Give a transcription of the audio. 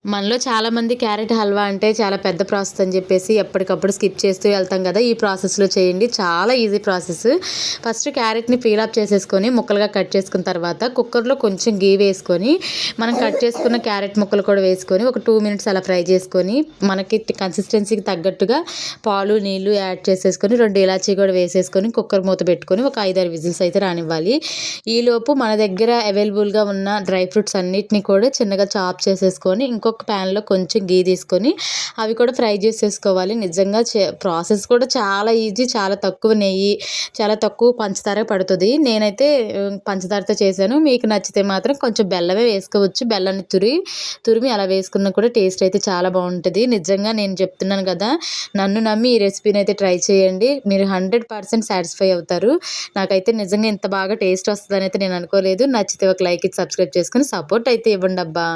మనలో చాలామంది క్యారెట్ హల్వా అంటే చాలా పెద్ద ప్రాసెస్ అని చెప్పేసి ఎప్పటికప్పుడు స్కిప్ చేస్తూ వెళ్తాం కదా! ఈ ప్రాసెస్‌లో చేయండి. చాలా ఈజీ ప్రాసెస్. ఫస్ట్ క్యారెట్‌ని పీల్ ఆఫ్ చేసేసుకొని ముక్కలుగా కట్ చేసుకున్న తర్వాత కుక్కర్‌లో కొంచెం గీ వేసుకొని, మనం కట్ చేసుకున్న క్యారెట్ ముక్కలు కూడా వేసుకొని ఒక 2 మినిట్స్ అలా ఫ్రై చేసుకొని, మనకి కన్సిస్టెన్సీకి తగ్గట్టుగా పాలు, నీళ్లు యాడ్ చేసేసుకొని 2 ఇలాచీ కూడా వేసేసుకొని కుక్కర్ మూత పెట్టుకొని ఒక 5, 6 విజిల్స్ అయితే రానివ్వాలి. ఈలోపు మన దగ్గర అవైలబుల్‌గా ఉన్న డ్రై ఫ్రూట్స్ అన్నిటిని కూడా చిన్నగా చాప్ చేసేసుకొని ఇంకొక ప్యాన్‌లో కొంచెం గీ తీసుకొని అవి కూడా ఫ్రై చేసేసుకోవాలి. నిజంగా ప్రాసెస్ కూడా చాలా ఈజీ. చాలా తక్కువ నెయ్యి, చాలా తక్కువ పంచదార పడుతది. నేనైతే పంచదారతో చేశాను. మీకు నచ్చితే మాత్రం కొంచెం బెల్లమే వేసుకోవచ్చు. బెల్లాన్ని తురిమి అలా వేసుకున్నా కూడా టేస్ట్ అయితే చాలా బావుంటది. నిజంగా నేను చెప్తున్నాను కదా! నన్ను నమ్మి ఈ రెసిపీని అయితే ట్రై చేయండి. మీరు 100% సాటిస్ఫై అవుతారు. నాకైతే నిజంగా ఇంత బాగా టేస్ట్ వస్తదనైతే నేను అనుకోలేదు. నచ్చితే ఒక లైక్ ఇచ్చి సబ్స్క్రైబ్ చేసుకొని సపోర్ట్ అయితే ఇవ్వండబ్బా!